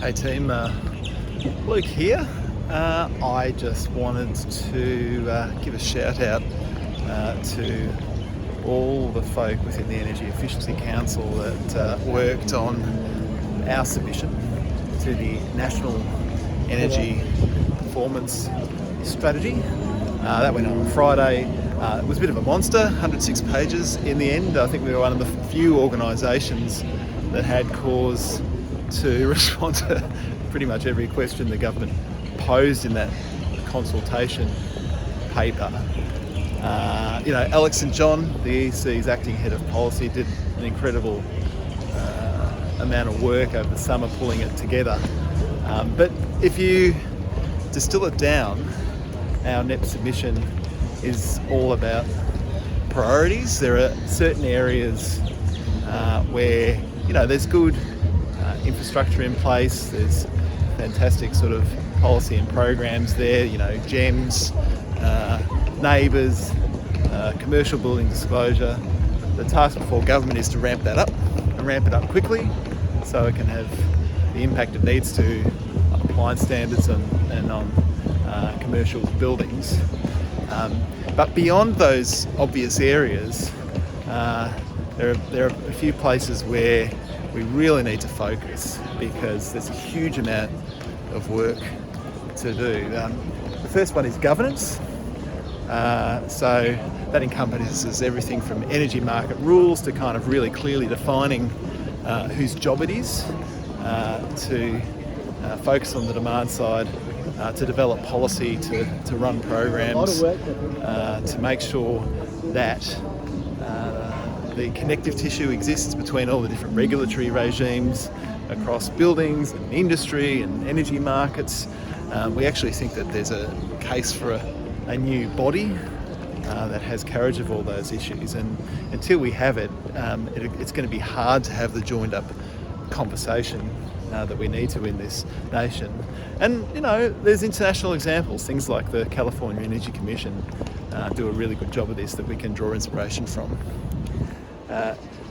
Hey team, Luke here. I just wanted to give a shout out to all the folk within the Energy Efficiency Council that worked on our submission to the National Energy Performance Strategy. That went on Friday. It was a bit of a monster, 106 pages in the end. I think we were one of the few organisations that had cause to respond to pretty much every question the government posed in that consultation paper. Alex and John, the EEC's acting head of policy, did an incredible amount of work over the summer pulling it together. But if you distill it down, our NEPS submission is all about priorities. There are certain areas where there's good infrastructure in place. There's fantastic sort of policy and programs there. GEMS, neighbours, commercial building disclosure. The task before government is to ramp that up and ramp it up quickly, so it can have the impact it needs to on appliance standards and on commercial buildings. But beyond those obvious areas, there are a few places where we really need to focus because there's a huge amount of work to do. The first one is governance. So that encompasses everything from energy market rules to kind of really clearly defining whose job it is to focus on the demand side, to develop policy, to run programs, to make sure that the connective tissue exists between all the different regulatory regimes across buildings and industry and energy markets. We actually think that there's a case for a new body that has carriage of all those issues, and until we have it, it's going to be hard to have the joined up conversation that we need to in this nation. And there's international examples, things like the California Energy Commission do a really good job of this that we can draw inspiration from.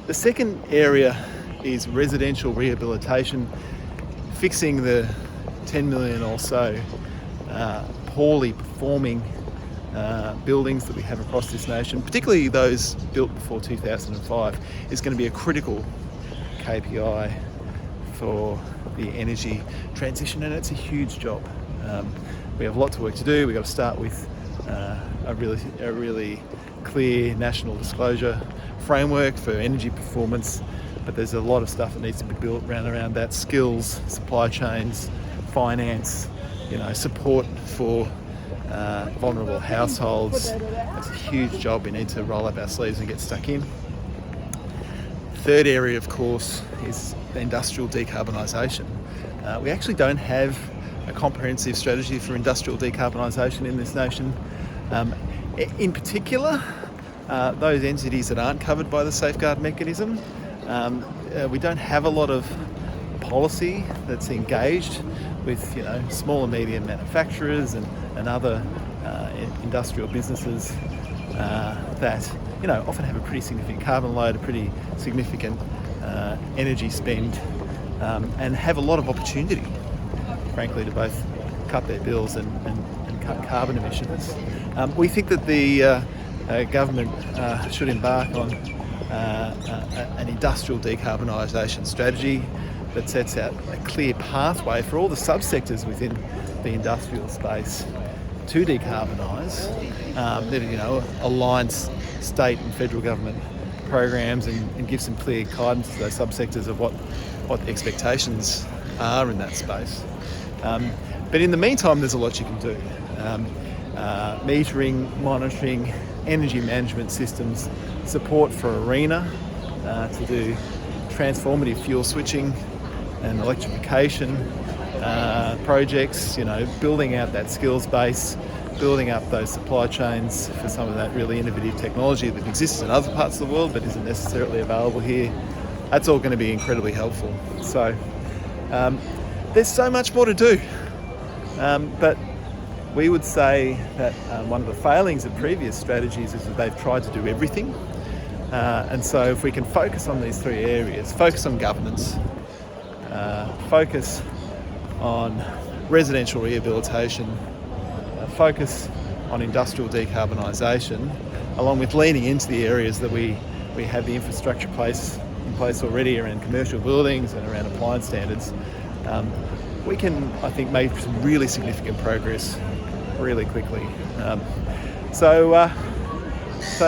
The second area is residential rehabilitation, fixing the 10 million or so poorly performing buildings that we have across this nation, particularly those built before 2005, is going to be a critical KPI for the energy transition, and it's a huge job. We have lots of work to do. We've got to start with a really clear national disclosure framework for energy performance, but there's a lot of stuff that needs to be built around that: skills, supply chains, finance, support for vulnerable households. It's a huge job. We need to roll up our sleeves and get stuck in. Third area, of course, is industrial decarbonisation. We actually don't have a comprehensive strategy for industrial decarbonisation in this nation. In particular, those entities that aren't covered by the safeguard mechanism, we don't have a lot of policy that's engaged with small and medium manufacturers and other industrial businesses that often have a pretty significant carbon load, a pretty significant energy spend, and have a lot of opportunity, frankly, to both cut their bills and cut carbon emissions. We think that the government should embark on an industrial decarbonisation strategy that sets out a clear pathway for all the subsectors within the industrial space to decarbonise, that aligns state and federal government programs and give some clear guidance to those subsectors of what the expectations are in that space. But in the meantime, there's a lot you can do. Metering, monitoring, energy management systems, support for ARENA to do transformative fuel switching and electrification projects, building out that skills base, building up those supply chains for some of that really innovative technology that exists in other parts of the world but isn't necessarily available here. That's all going to be incredibly helpful. So there's so much more to do, but we would say that one of the failings of previous strategies is that they've tried to do everything. And so if we can focus on these three areas, focus on governance, focus on residential rehabilitation, a focus on industrial decarbonisation, along with leaning into the areas that we have the infrastructure in place already around commercial buildings and around appliance standards. We can, I think, make some really significant progress really quickly. So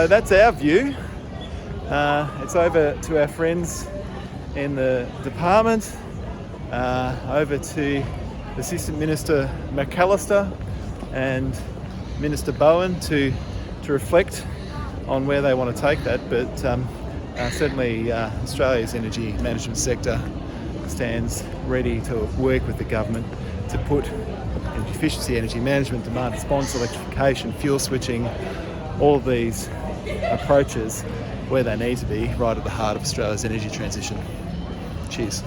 that's our view. It's over to our friends in the department, over to Assistant Minister McAllister and Minister Bowen to reflect on where they want to take that. But certainly Australia's energy management sector stands ready to work with the government to put energy efficiency, energy management, demand response, electrification, fuel switching, all of these approaches where they need to be, right at the heart of Australia's energy transition. Cheers.